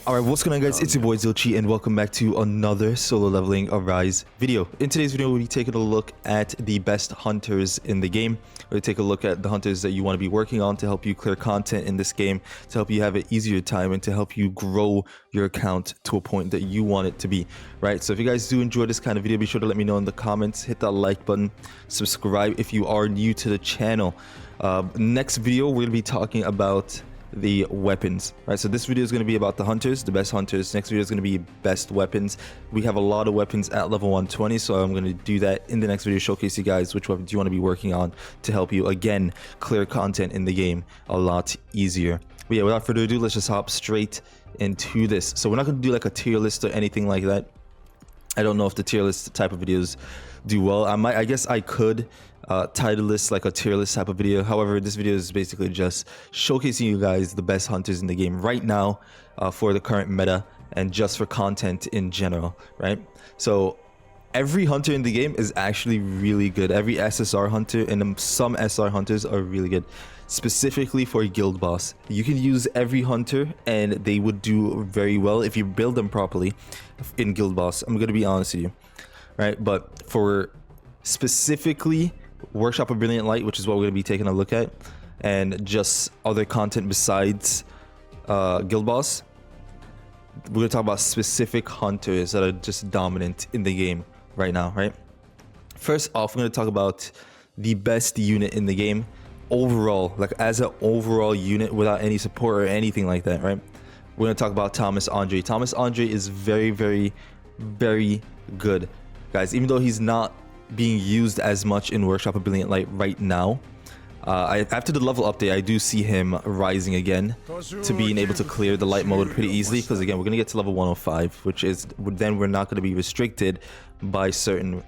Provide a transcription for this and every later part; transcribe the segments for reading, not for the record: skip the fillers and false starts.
Alright, what's going on guys, it's your boy Zilchi and welcome back to another solo leveling Arise video. In today's video we'll be taking a look at the best hunters in the game. We'll take a look at the hunters that you want to be working on to help you clear content in this game, to help you have an easier time and to help you grow your account to a point that you want it to be, right? So if you guys do enjoy this kind of video, be sure to let me know in the comments, hit that like button, subscribe if you are new to the channel. Next video we're going to be talking about the weapons, right? So this video is going to be about the hunters, the best hunters. Next video is going to be best weapons. We have a lot of weapons at level 120, so I'm going to do that in the next video, showcase you guys which weapons you want to be working on to help you again clear content in the game a lot easier. But yeah, without further ado, let's just hop straight into this. So we're not going to do like a tier list or anything like that. I don't know if the tier list type of videos do well. I guess I could title list like a tier list type of video. However, this video is basically just showcasing you guys the best hunters in the game right now for the current meta and just for content in general, right? So every hunter in the game is actually really good. Every SSR hunter and some SR hunters are really good. Specifically for guild boss, you can use every hunter and they would do very well if you build them properly in guild boss. I'm gonna be honest with you, right? But for specifically Workshop of Brilliant Light, which is what we're gonna be taking a look at, and just other content besides guild boss, we're gonna talk about specific hunters that are just dominant in the game right now, right? First off, we're gonna talk about the best unit in the game overall, like as an overall unit without any support or anything like that, right? We're going to talk about Thomas Andre. Thomas Andre is very, very, very good, guys. Even though he's not being used as much in Workshop of Brilliant Light right now, after the level update, I do see him rising again to being able to clear the light mode pretty easily, because again, we're going to get to level 105, which is then we're not going to be restricted by certain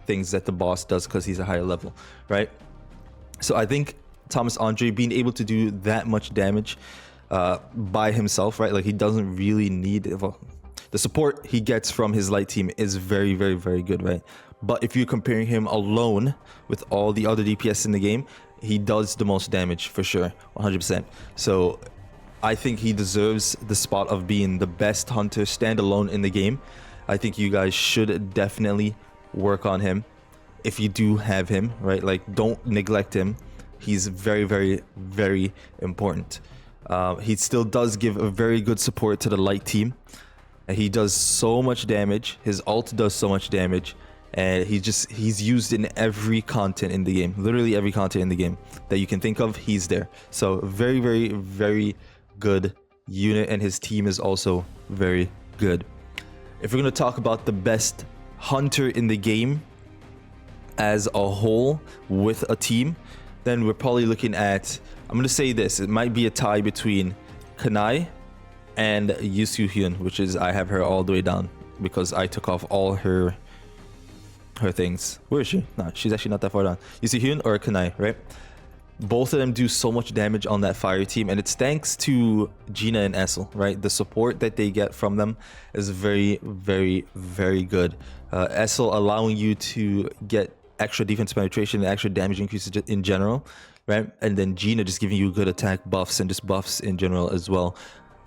things that the boss does because he's a higher level, right? So I think Thomas Andre being able to do that much damage by himself, right? Like he doesn't really need, well, the support he gets from his light team is very, very, very good, right? But if you're comparing him alone with all the other DPS in the game, he does the most damage for sure, 100%. So I think he deserves the spot of being the best hunter standalone in the game. I think you guys should definitely work on him. If you do have him, right, like don't neglect him. He's very, very, very important. He still does give a very good support to the light team. He does so much damage. His ult does so much damage, and he's used in every content in the game. Literally every content in the game that you can think of, he's there. So very, very, very good unit, and his team is also very good. If we're gonna talk about the best hunter in the game as a whole with a team, then we're probably looking at, I'm gonna say this, it might be a tie between Gunhee and Yusu Hyun, which is, I have her all the way down because I took off all her things. Where is she? No, she's actually not that far down. Yusu Hyun or Gunhee, right? Both of them do so much damage on that fire team, and it's thanks to Gina and Essel, right? The support that they get from them is very, very, very good. Essel allowing you to get extra defense penetration and extra damage increases in general, right? And then Gina just giving you good attack buffs and just buffs in general as well,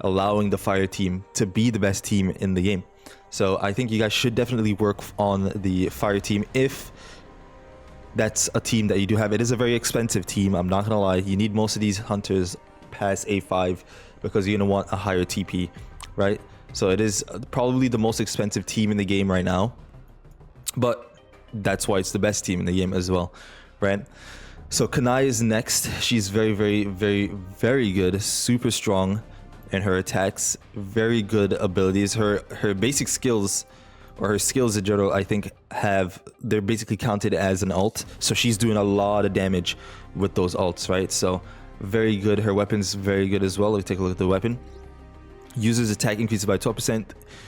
allowing the fire team to be the best team in the game. So I think you guys should definitely work on the fire team if that's a team that you do have. It is a very expensive team, I'm not gonna lie. You need most of these hunters past A5 because you're gonna want a higher TP, right? So it is probably the most expensive team in the game right now, but that's why it's the best team in the game as well, right? So Gunhee is next. She's very, very, very, very good, super strong in her attacks, very good abilities. Her basic skills, or her skills in general, I think they're basically counted as an ult, so she's doing a lot of damage with those ults, right? So very good. Her weapon's very good as well. Let's take a look at the weapon. Users attack increased by 12%,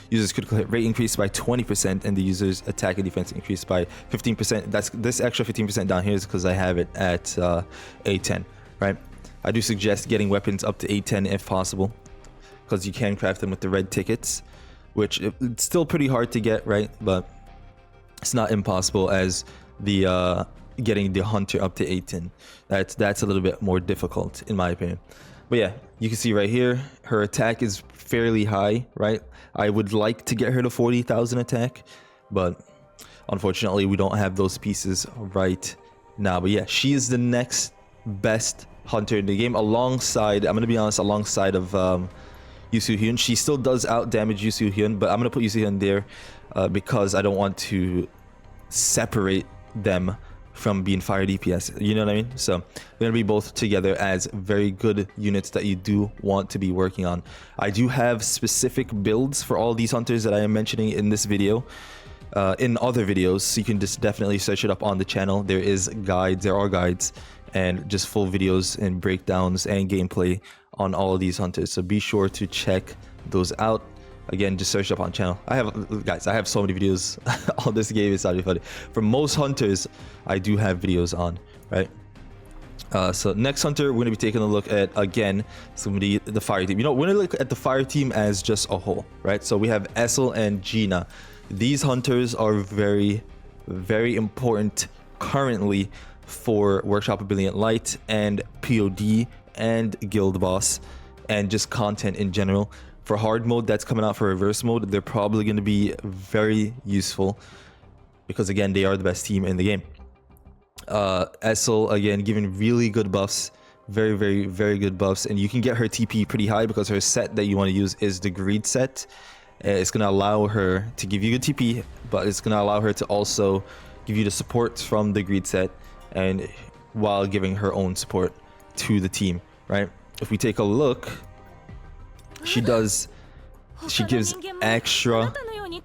users critical hit rate increased by 20%, and the users attack and defense increased by 15%. That's this extra 15% down here is because I have it at A10, right? I do suggest getting weapons up to A10 if possible, because you can craft them with the red tickets, which it's still pretty hard to get, right? But it's not impossible as the getting the hunter up to A10. That's a little bit more difficult in my opinion. But yeah, you can see right here, her attack is fairly high, right? I would like to get her to 40,000 attack, but unfortunately, we don't have those pieces right now. But yeah, she is the next best hunter in the game alongside, I'm going to be honest, alongside of Yusu Hyun. She still does out damage Yusu Hyun, but I'm going to put Yusu Hyun there because I don't want to separate them from being fire DPS, you know what I mean? So they're gonna be both together as very good units that you do want to be working on. I do have specific builds for all these hunters that I am mentioning in this video, in other videos, so you can just definitely search it up on the channel. There are guides and just full videos and breakdowns and gameplay on all of these hunters, so be sure to check those out. Again, just search up on channel. I have so many videos on this game. It's not funny. For most hunters, I do have videos on, right? So next hunter, we're going to be taking a look at, again, somebody, the fire team. You know, we're going to look at the fire team as just a whole, right? So we have Essel and Gina. These hunters are very, very important currently for Workshop of Brilliant Light and POD and Guild Boss and just content in general. For hard mode that's coming out for reverse mode, they're probably going to be very useful because, again, they are the best team in the game. Essel, again, giving really good buffs, very, very, very good buffs, and you can get her TP pretty high because her set that you want to use is the greed set. It's going to allow her to give you good TP, but it's going to allow her to also give you the support from the greed set, and while giving her own support to the team, right? If we take a look, she gives extra,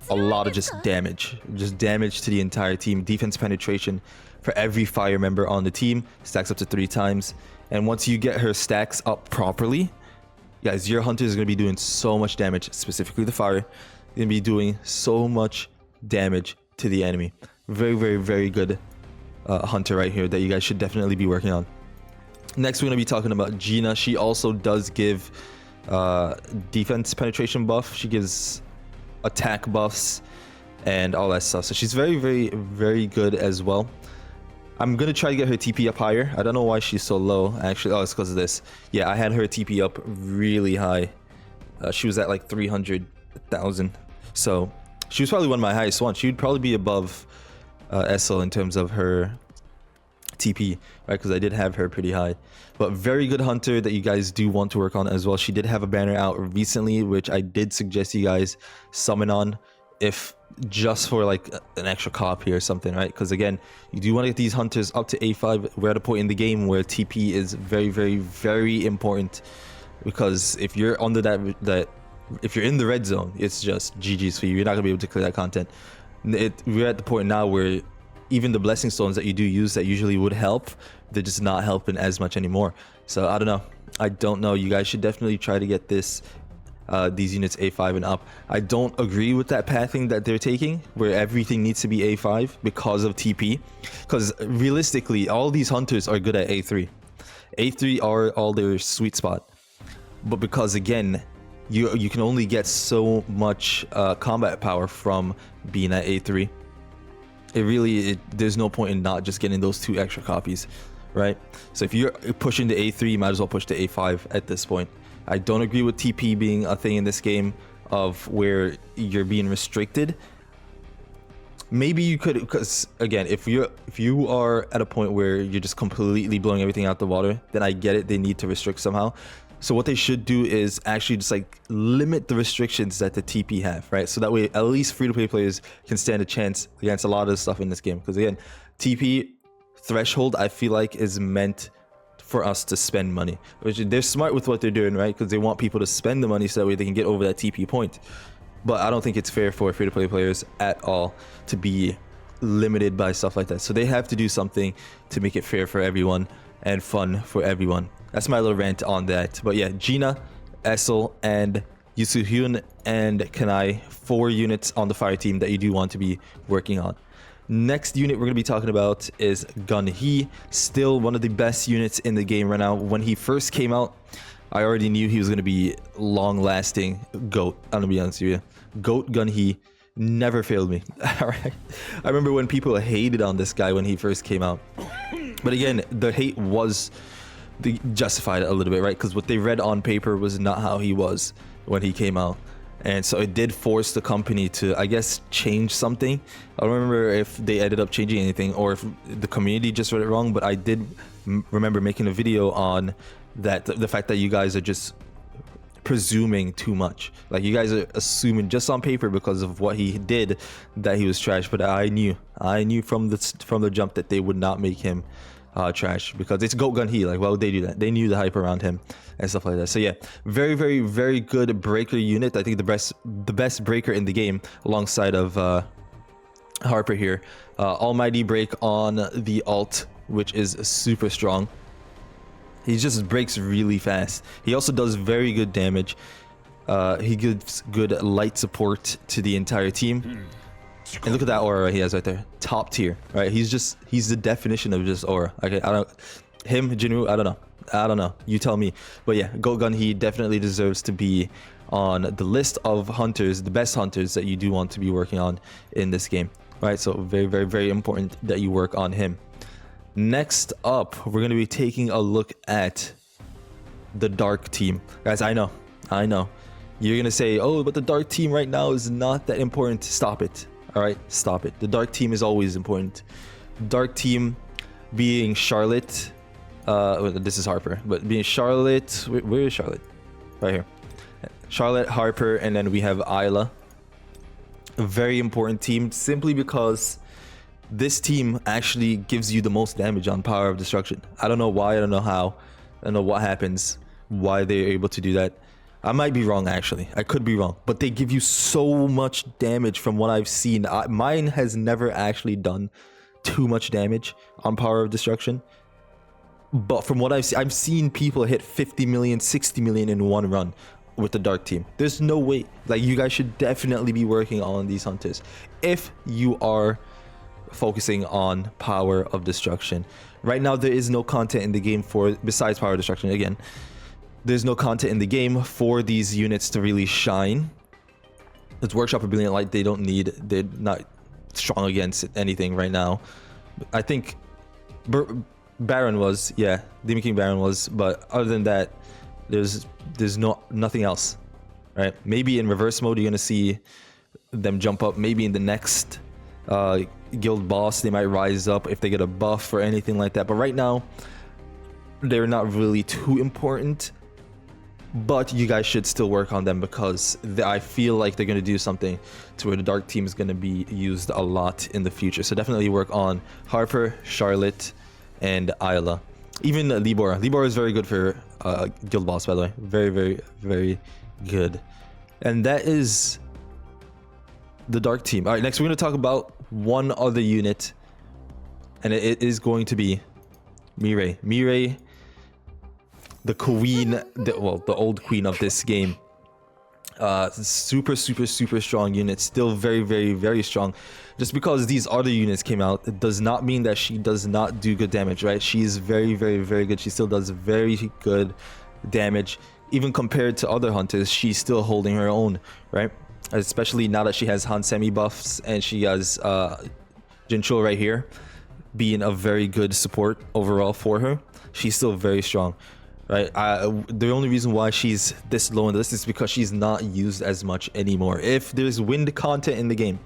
a lot of just damage to the entire team. Defense penetration for every fire member on the team stacks up to 3 times, and once you get her stacks up properly, guys, your hunter is going to be doing so much damage. Specifically the fire, going to be doing so much damage to the enemy. Very, very, very good hunter right here that you guys should definitely be working on. Next, we're going to be talking about Gina. She also does give defense penetration buff. She gives attack buffs and all that stuff, so she's very, very, very good as well. I'm gonna try to get her TP up higher. I don't know why she's so low, actually. Oh, it's because of this. Yeah, I had her TP up really high. She was at like 300,000, so she was probably one of my highest ones. She would probably be above Essel in terms of her TP, right? Because I did have her pretty high. But very good hunter that you guys do want to work on as well. She did have a banner out recently, which I did suggest you guys summon on, if just for like an extra copy or something, right? Because again, you do want to get these hunters up to A5. We're at a point in the game where TP is very, very, very important, because if you're under if you're in the red zone, it's just GG's for you. You're not gonna be able to clear that content. We're at the point now where even the blessing stones that you do use that usually would help, they're just not helping as much anymore. So I don't know. You guys should definitely try to get these units A5 and up. I don't agree with that pathing that they're taking, where everything needs to be A5 because of TP. Because realistically, all these hunters are good at A3. A3 are all their sweet spot. But because again, you can only get so much combat power from being at A3. There's no point in not just getting those 2 extra copies, right? So if you're pushing to A3, you might as well push to A5 at this point. I don't agree with TP being a thing in this game of where you're being restricted. Maybe you could, because again, if you are at a point where you're just completely blowing everything out the water, then I get it, they need to restrict somehow. So what they should do is actually just like limit the restrictions that the TP have, right? So that way at least free-to-play players can stand a chance against a lot of the stuff in this game. Because again, TP threshold, I feel like, is meant for us to spend money, which they're smart with what they're doing, right? Because they want people to spend the money so that way they can get over that TP point. But I don't think it's fair for free-to-play players at all to be limited by stuff like that. So they have to do something to make it fair for everyone and fun for everyone. That's my little rant on that. But yeah, Gina, Essel, and Yusu Hyun and Kanai, 4 units on the fire team that you do want to be working on. Next unit we're going to be talking about is Gunhee. Still one of the best units in the game right now. When he first came out, I already knew he was going to be long-lasting GOAT. I'm going to be honest with you. GOAT Gunhee never failed me. Alright. I remember when people hated on this guy when he first came out. But again, the hate was they justified it a little bit, right? Because what they read on paper was not how he was when he came out. And so it did force the company to, I guess, change something. I don't remember if they ended up changing anything or if the community just read it wrong, but I did remember making a video on that, the fact that you guys are just presuming too much. Like, you guys are assuming just on paper because of what he did that he was trash. But I knew from the jump that they would not make him trash, because it's Gunhee. Like, why would they do that? They knew the hype around him and stuff like that. So yeah, very, very, very good breaker unit. I think the best breaker in the game, alongside of Harper here. Almighty break on the alt, which is super strong. He just breaks really fast. He also does very good damage. He gives good light support to the entire team. And look at that aura he has right there. Top tier, right? He's the definition of just aura. Okay, Jinwoo, I don't know. You tell me. But yeah, Gunhee definitely deserves to be on the list of hunters, the best hunters that you do want to be working on in this game, right? So very, very, very important that you work on him. Next up, we're going to be taking a look at the dark team. Guys, I know. You're going to say, oh, but the dark team right now is not that important. Stop it. All right, stop it. The dark team is always important. Dark team being Charlotte. Well, this is Harper, but being Charlotte. Where is Charlotte? Right here. Charlotte, Harper, and then we have Isla. A very important team, simply because this team actually gives you the most damage on Power of Destruction. I don't know why, I don't know how, I don't know what happens, why they're able to do that. I might be wrong, actually. I could be wrong, but they give you so much damage from what I've seen. Mine has never actually done too much damage on Power of Destruction. But from what I've seen people hit 50 million, 60 million in one run with the dark team. There's no way. Like, you guys should definitely be working on these hunters if you are focusing on Power of Destruction. Right now, there is no content in the game besides Power of Destruction. Again, there's no content in the game for these units to really shine. It's Workshop or Brilliant Light. They're not strong against anything right now. I think Baron was, yeah, Demon King Baron was, but other than that, there's nothing else, right? Maybe in reverse mode you're gonna see them jump up. Maybe in the next guild boss they might rise up if they get a buff or anything like that. But right now they're not really too important. But you guys should still work on them, because I feel like they're going to do something to where the dark team is going to be used a lot in the future. So definitely work on Harper, Charlotte, and Isla. Even Libora. Libora is very good for guild boss, by the way. Very, very, very good. And that is the dark team. All right, next we're going to talk about one other unit, and it is going to be Mirai. Mirai, the queen, the old queen of this game. Super, super, super strong unit. Still very, very, very strong. Just because these other units came out, it does not mean that she does not do good damage, right? She is very, very, very good. She still does very good damage. Even compared to other hunters, she's still holding her own, right? Especially now that she has Hansemi buffs and she has Jinchul right here, being a very good support overall for her. She's still very strong. Right, the only reason why she's this low on the list is because she's not used as much anymore. If there's wind content in the game,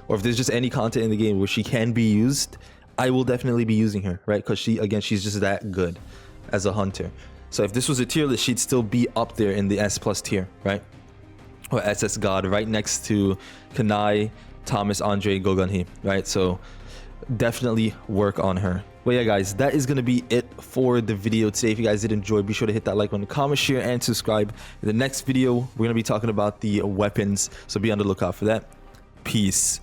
or if there's just any content in the game where she can be used, I will definitely be using her, right? Because she's just that good as a hunter. So if this was a tier list, she'd still be up there in the S+ tier, right? Or SS God, right next to Kanai, Thomas, Andre, Gunhee, right? So definitely work on her. Well, yeah, guys, that is going to be it for the video today. If you guys did enjoy, be sure to hit that like button, comment, share, and subscribe. In the next video, we're going to be talking about the weapons, so be on the lookout for that. Peace.